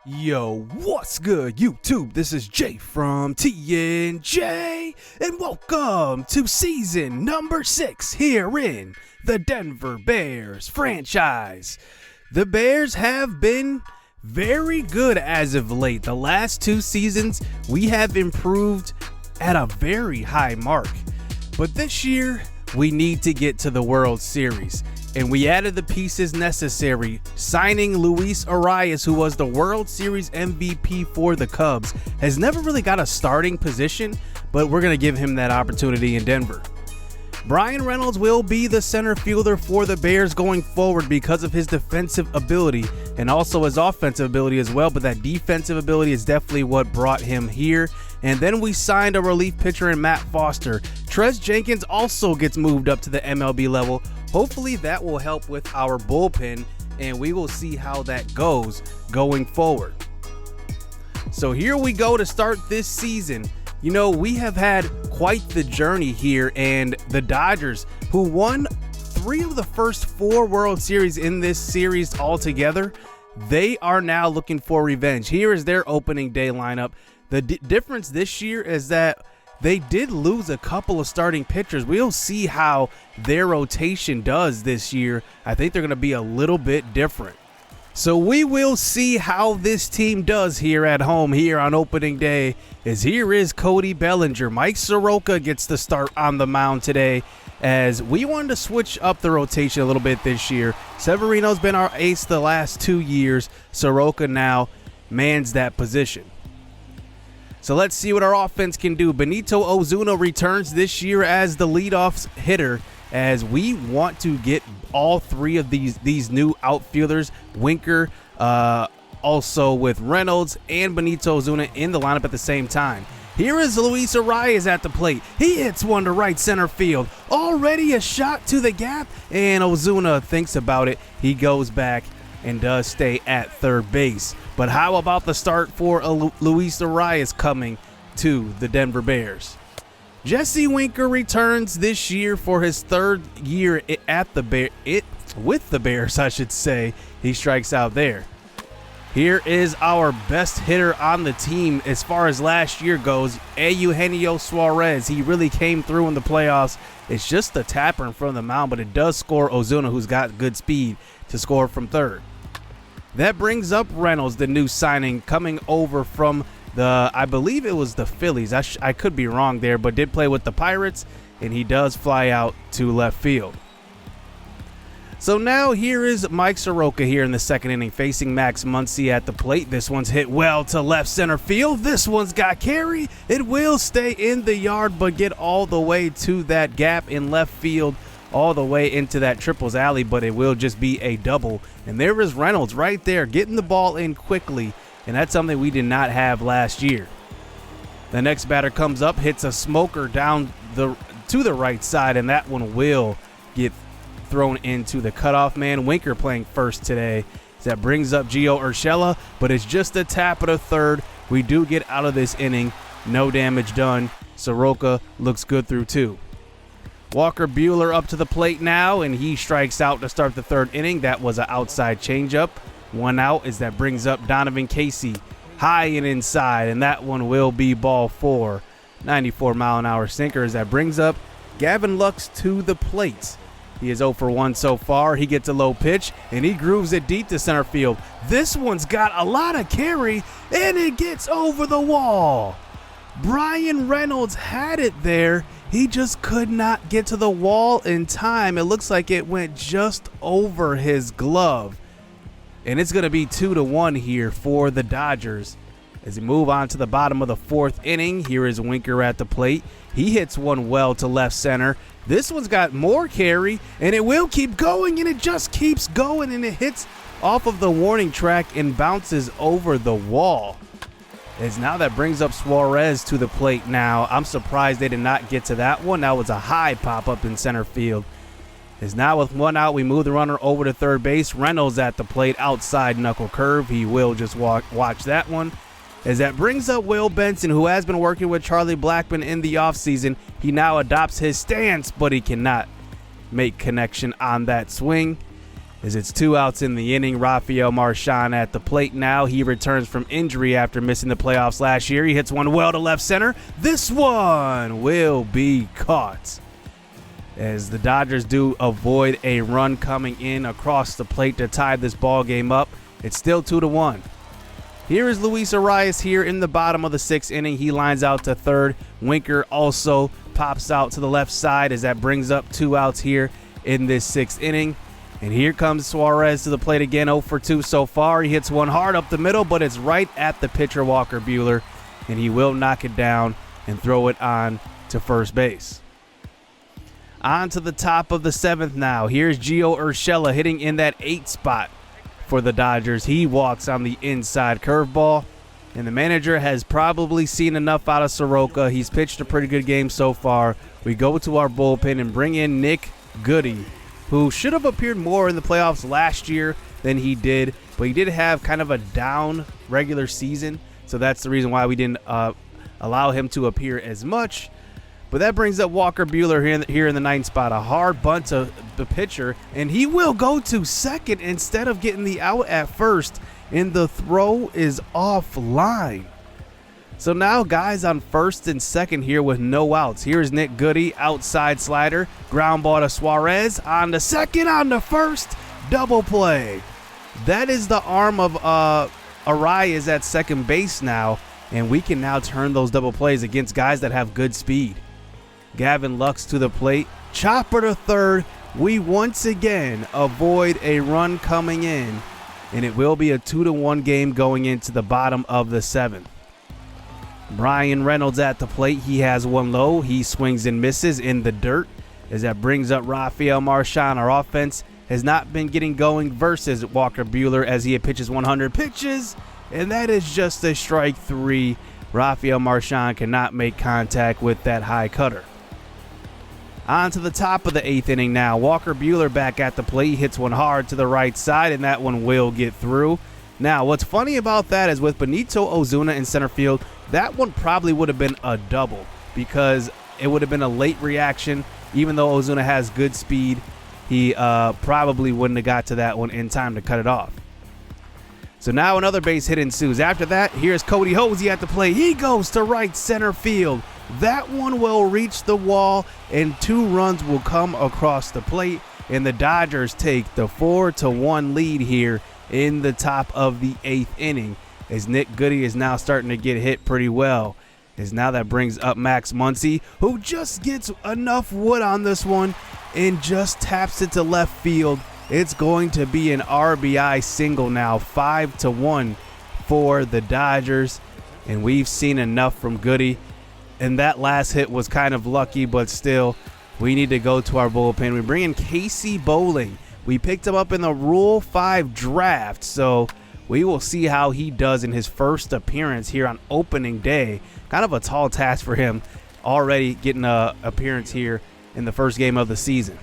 Yo, what's good, YouTube? This is Jay from TNJ, and welcome to season number 6 here in the Denver Bears franchise. The Bears have been very good as of late. The last 2 seasons, we have improved at a very high mark. But this year, we need to get to the World Series. And we added the pieces necessary, signing Luis Arias, who was the World Series MVP for the Cubs. Has never really got a starting position, but we're going to give him that opportunity in Denver. Bryan Reynolds will be the center fielder for the Bears going forward because of his defensive ability and also his offensive ability as well, but that defensive ability is definitely what brought him here. And then we signed a relief pitcher in Matt Foster. Trez Jenkins also gets moved up to the MLB level. Hopefully that will help with our bullpen, and we will see how that goes going forward. So here we go to start this season. You know, we have had quite the journey here, and the Dodgers, who won 3 of the first 4 World Series in this series altogether, they are now looking for revenge. Here is their opening day lineup. The difference this year is that they did lose a couple of starting pitchers. We'll see how their rotation does this year. I think they're going to be a little bit different. So we will see how this team does here at home here on opening day. As here is Cody Bellinger. Mike Soroka gets the start on the mound today, as we wanted to switch up the rotation a little bit this year. Severino's been our ace the last 2 years. Soroka now mans that position. So let's see what our offense can do. Benito Ozuna returns this year as the leadoff hitter, as we want to get all 3 of these new outfielders, Winker, also with Reynolds and Benito Ozuna in the lineup at the same time. Here is Luis Arias at the plate. He hits one to right center field. Already a shot to the gap, and Ozuna thinks about it. He goes back and does stay at third base. But how about the start for Luis Arias coming to the Denver Bears? Jesse Winker returns this year for his 3rd year at with the Bears, I should say. He strikes out there. Here is our best hitter on the team as far as last year goes, Eugenio Suarez. He really came through in the playoffs. It's just the tapper in front of the mound, but it does score Ozuna, who's got good speed, to score from third. That brings up Reynolds, the new signing, coming over from I believe it was the Phillies. I could be wrong there, but did play with the Pirates, and he does fly out to left field. So now here is Mike Soroka here in the 2nd inning, facing Max Muncy at the plate. This one's hit well to left center field. This one's got carry. It will stay in the yard, but get all the way to that gap in left field, all the way into that triples alley, but it will just be a double. And there is Reynolds right there getting the ball in quickly, and that's something we did not have last year. The next batter comes up, hits a smoker down to the right side, and that one will get thrown into the cutoff man. Winker playing first today. That brings up Gio Urshela, but it's just a tap of the third. We do get out of this inning. No damage done. Soroka looks good through 2. Walker Buehler up to the plate now, and he strikes out to start the 3rd inning. That was an outside changeup. 1 out as that brings up Donovan Casey high and inside, and that one will be ball 4. 94-mile-an-hour sinker as that brings up Gavin Lux to the plate. He is 0 for 1 so far. He gets a low pitch, and he grooves it deep to center field. This one's got a lot of carry, and it gets over the wall. Bryan Reynolds had it there. He just could not get to the wall in time. It looks like it went just over his glove. And it's going to be 2-1 here for the Dodgers. As we move on to the bottom of the 4th inning, here is Winker at the plate. He hits one well to left center. This one's got more carry, and it will keep going, and it just keeps going, and it hits off of the warning track and bounces over the wall. As now that brings up Suarez to the plate now. I'm surprised they did not get to that one. That was a high pop-up in center field. As now with 1 out, we move the runner over to third base. Reynolds at the plate, outside knuckle curve. He will just watch that one. As that brings up Will Benson, who has been working with Charlie Blackmon in the offseason. He now adopts his stance, but he cannot make connection on that swing. As it's 2 outs in the inning. Rafael Marchand at the plate now. He returns from injury after missing the playoffs last year. He hits one well to left center. This one will be caught, as the Dodgers do avoid a run coming in across the plate to tie this ball game up. It's still 2-1. Here is Luis Arias here in the bottom of the 6th inning. He lines out to third. Winker also pops out to the left side, as that brings up 2 outs here in this 6th inning. And here comes Suarez to the plate again, 0 for 2 so far. He hits one hard up the middle, but it's right at the pitcher, Walker Buehler, and he will knock it down and throw it on to first base. On to the top of the 7th now. Here's Gio Urshela hitting in that 8 spot for the Dodgers. He walks on the inside curveball, and the manager has probably seen enough out of Soroka. He's pitched a pretty good game so far. We go to our bullpen and bring in Nick Goody, who should have appeared more in the playoffs last year than he did, but he did have kind of a down regular season, so that's the reason why we didn't allow him to appear as much. But that brings up Walker Buehler here in the 9th spot. A hard bunt to the pitcher, and he will go to second instead of getting the out at first, and the throw is offline. So now guys on first and second here with no outs. Here's Nick Goody, outside slider, ground ball to Suarez, on to second, on to first, double play. That is the arm of Arias at second base now, and we can now turn those double plays against guys that have good speed. Gavin Lux to the plate, chopper to third. We once again avoid a run coming in, and it will be a 2-1 game going into the bottom of the 7th. Brian Reynolds at the plate. He has one low. He swings and misses in the dirt, as that brings up Rafael Marchand. Our offense has not been getting going versus Walker Buehler, as he pitches 100 pitches, and that is just a strike 3. Rafael Marchand cannot make contact with that high cutter. On to the top of the 8th inning now. Walker Buehler back at the plate. He hits one hard to the right side, and that one will get through. Now, what's funny about that is with Benito Ozuna in center field, that one probably would have been a double, because it would have been a late reaction. Even though Ozuna has good speed, he probably wouldn't have got to that one in time to cut it off. So now another base hit ensues. After that, here's Cody Hosey at the plate. He goes to right center field. That one will reach the wall, and 2 runs will come across the plate, and the Dodgers take the 4-1 lead here in the top of the 8th inning, as Nick Goody is now starting to get hit pretty well. As now that brings up Max Muncy, who just gets enough wood on this one and just taps it to left field. It's going to be an RBI single now, 5-1 for the Dodgers, and we've seen enough from Goody. And that last hit was kind of lucky, but still, we need to go to our bullpen. We bring in Casey Bowling. We picked him up in the Rule 5 draft, so we will see how he does in his first appearance here on opening day. Kind of a tall task for him, already getting an appearance here in the first game of the season.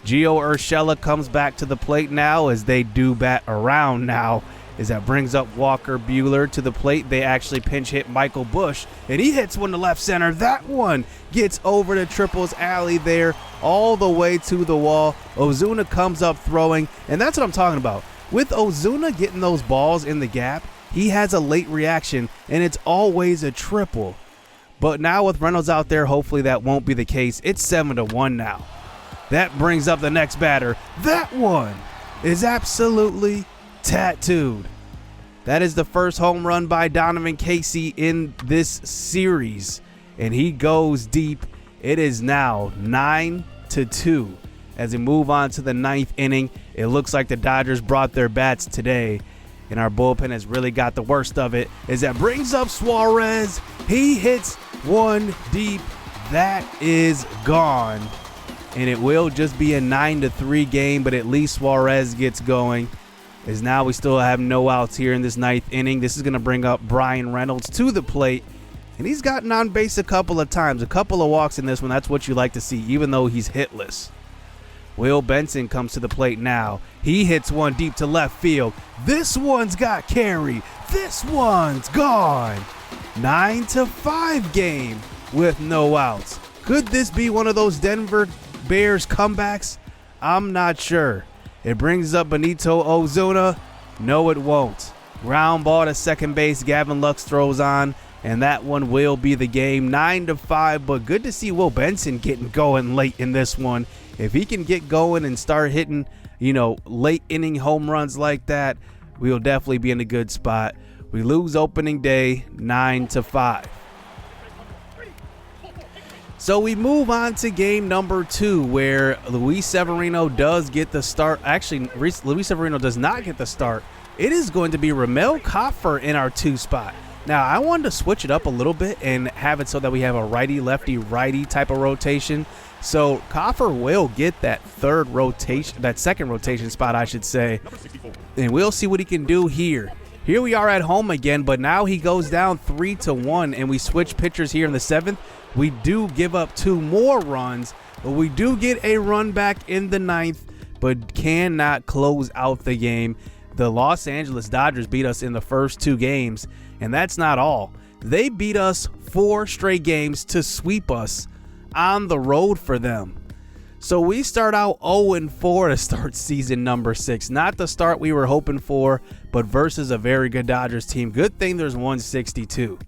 Gio Urshela comes back to the plate now, as they do bat around now, as that brings up Walker Buehler to the plate. They actually pinch hit Michael Busch, and he hits one to left center. That one gets over to Triple's alley there, all the way to the wall. Ozuna comes up throwing, and that's what I'm talking about. With Ozuna getting those balls in the gap, he has a late reaction, and it's always a triple. But now with Reynolds out there, hopefully that won't be the case. It's 7-1 now. That brings up the next batter. That one is absolutely tattooed. That is the first home run by Donovan Casey in this series, and he goes deep. It is now 9-2 as we move on to the 9th inning. It looks like the Dodgers brought their bats today, and our bullpen has really got the worst of it, as that brings up Suarez. He hits one deep. That is gone, and it will just be a 9-3 game, but at least Suarez gets going, as now we still have no outs here in this 9th inning. This is going to bring up Brian Reynolds to the plate, and he's gotten on base a couple of times, a couple of walks in this one. That's what you like to see, even though he's hitless. Will Benson comes to the plate now. He hits one deep to left field. This one's got carry. This one's gone. 9-5 game with no outs. Could this be one of those Denver Bears comebacks? I'm not sure. It brings up Benito Ozuna. No, it won't. Ground ball to second base. Gavin Lux throws on, and that one will be the game. 9-5, but good to see Will Benson getting going late in this one. If he can get going and start hitting, late inning home runs like that, we'll definitely be in a good spot. We lose opening day 9-5. So we move on to game number 2, where Luis Severino does get the start. Actually, Luis Severino does not get the start. It is going to be Ramel Koffer in our 2 spot. Now, I wanted to switch it up a little bit and have it so that we have a righty-lefty-righty type of rotation. So Koffer will get that second rotation spot, I should say. And we'll see what he can do here. Here we are at home again, but now he goes down 3-1, and we switch pitchers here in the 7th. We do give up 2 more runs, but we do get a run back in the 9th, but cannot close out the game. The Los Angeles Dodgers beat us in the first 2 games, and that's not all. They beat us 4 straight games to sweep us on the road for them. So we start out 0-4 to start season number 6. Not the start we were hoping for, but versus a very good Dodgers team. Good thing there's 162.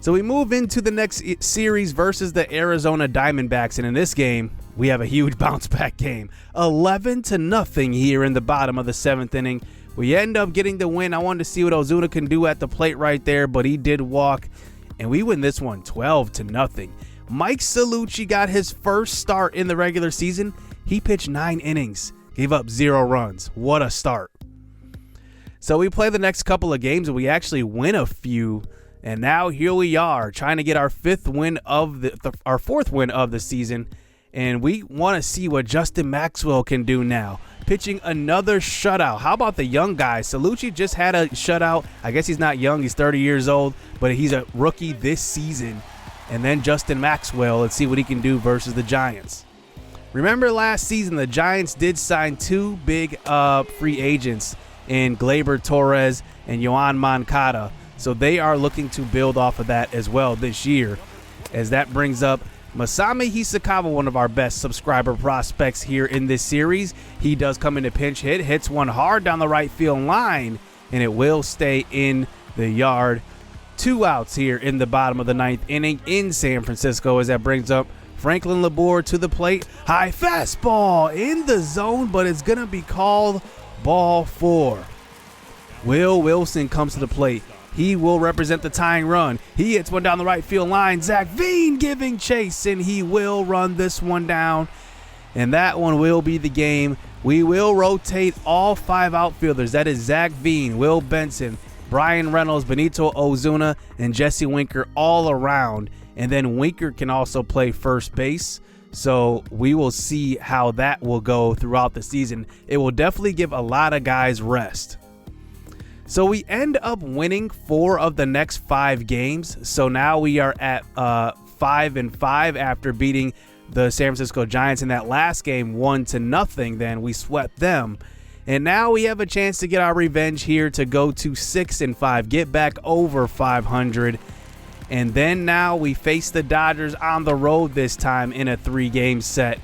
So we move into the next series versus the Arizona Diamondbacks, and in this game, we have a huge bounce back game. 11-0 here in the bottom of the 7th inning. We end up getting the win. I wanted to see what Ozuna can do at the plate right there, but he did walk, and we win this one 12-0. Mike Salucci got his first start in the regular season. He pitched 9 innings, gave up 0 runs. What a start. So we play the next couple of games, and we actually win a few. And now here we are trying to get our 4th win of the season. And we want to see what Justin Maxwell can do now. Pitching another shutout. How about the young guy? Salucci just had a shutout. I guess he's not young. He's 30 years old, but he's a rookie this season. And then Justin Maxwell, let's see what he can do versus the Giants. Remember last season, the Giants did sign 2 big free agents in Gleyber Torres and Yoan Moncada. So they are looking to build off of that as well this year. As that brings up Masami Hisakawa, one of our best subscriber prospects here in this series. He does come in a pinch hit, hits one hard down the right field line, and it will stay in the yard. 2 outs here in the bottom of the 9th inning in San Francisco, as that brings up Franklin Labor to the plate. High fastball in the zone, but it's going to be called ball 4. Will Wilson comes to the plate. He will represent the tying run. He hits one down the right field line. Zach Veen giving chase, and he will run this one down. And that one will be the game. We will rotate all 5 outfielders. That is Zach Veen, Will Benson, Brian Reynolds, Benito Ozuna, and Jesse Winker all around. And then Winker can also play first base. So we will see how that will go throughout the season. It will definitely give a lot of guys rest. So we end up winning 4 of the next 5 games. So now we are at 5-5 after beating the San Francisco Giants in that last game 1-0. Then we swept them. And now we have a chance to get our revenge here to go to 6-5, get back over 500. And then now we face the Dodgers on the road this time in a 3-game set.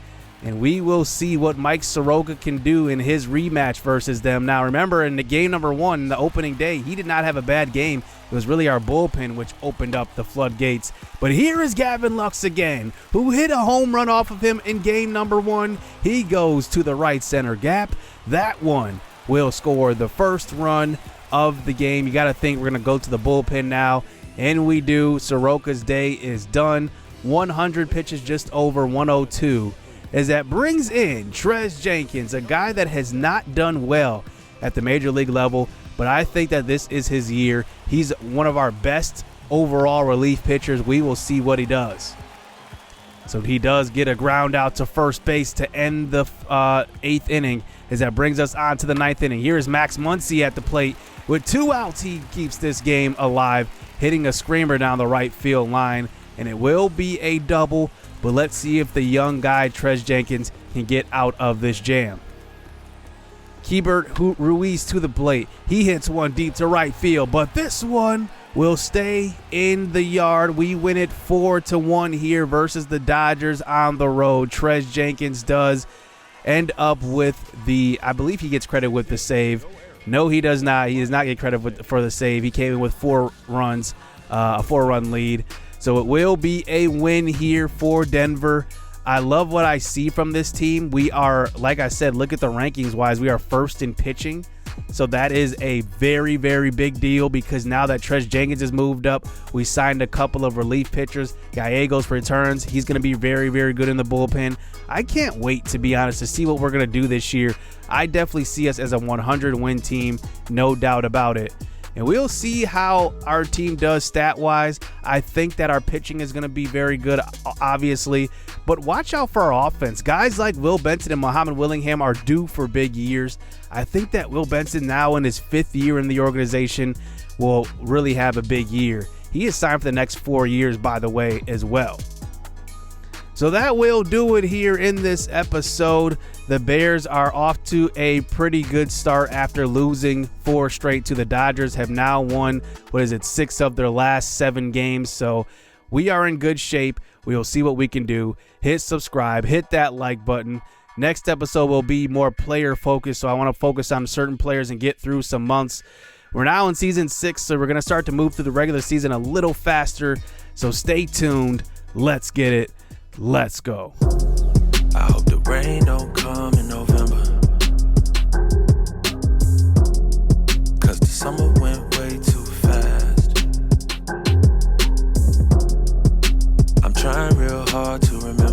And we will see what Mike Soroka can do in his rematch versus them. Now, remember, in the game number 1, the opening day, he did not have a bad game. It was really our bullpen which opened up the floodgates. But here is Gavin Lux again, who hit a home run off of him in game number 1. He goes to the right center gap. That one will score the first run of the game. You got to think we're going to go to the bullpen now. And we do. Soroka's day is done. 100 pitches, just over 102. As that brings in Trez Jenkins, a guy that has not done well at the major league level, but I think that this is his year. He's one of our best overall relief pitchers. We will see what he does. So he does get a ground out to first base to end the 8th inning, as that brings us on to the 9th inning. Here is Max Muncy at the plate. With 2 outs, he keeps this game alive, hitting a screamer down the right field line, and it will be a double. But let's see if the young guy, Trez Jenkins, can get out of this jam. Keibert Ruiz to the plate. He hits one deep to right field, but this one will stay in the yard. We win it 4-1 here versus the Dodgers on the road. Trez Jenkins does. end up with I believe he gets credit with the save. No, he does not. He does not get credit for the save. He came in with 4 runs, a 4-run lead. So it will be a win here for Denver. I love what I see from this team. We are, like I said, look at the rankings wise, we are first in pitching. So that is a very, very big deal because now that Tresh Jenkins has moved up, we signed a couple of relief pitchers. Gallegos returns. He's going to be very, very good in the bullpen. I can't wait, to be honest, to see what we're going to do this year. I definitely see us as a 100-win team, no doubt about it. And we'll see how our team does stat-wise. I think that our pitching is going to be very good, obviously. But watch out for our offense. Guys like Will Benson and Muhammad Willingham are due for big years. I think that Will Benson, now in his 5th year in the organization, will really have a big year. He is signed for the next 4 years, by the way, as well. So that will do it here in this episode. The Bears are off to a pretty good start after losing 4 straight to the Dodgers, have now won, 6 of their last 7 games. So we are in good shape. We will see what we can do. Hit subscribe, hit that like button. Next episode will be more player focused, so I want to focus on certain players and get through some months. We're now in season 6, so we're going to start to move through the regular season a little faster. So stay tuned. Let's get it. Let's go. I hope the rain don't come in November, 'cause the summer went way too fast. I'm trying real hard to remember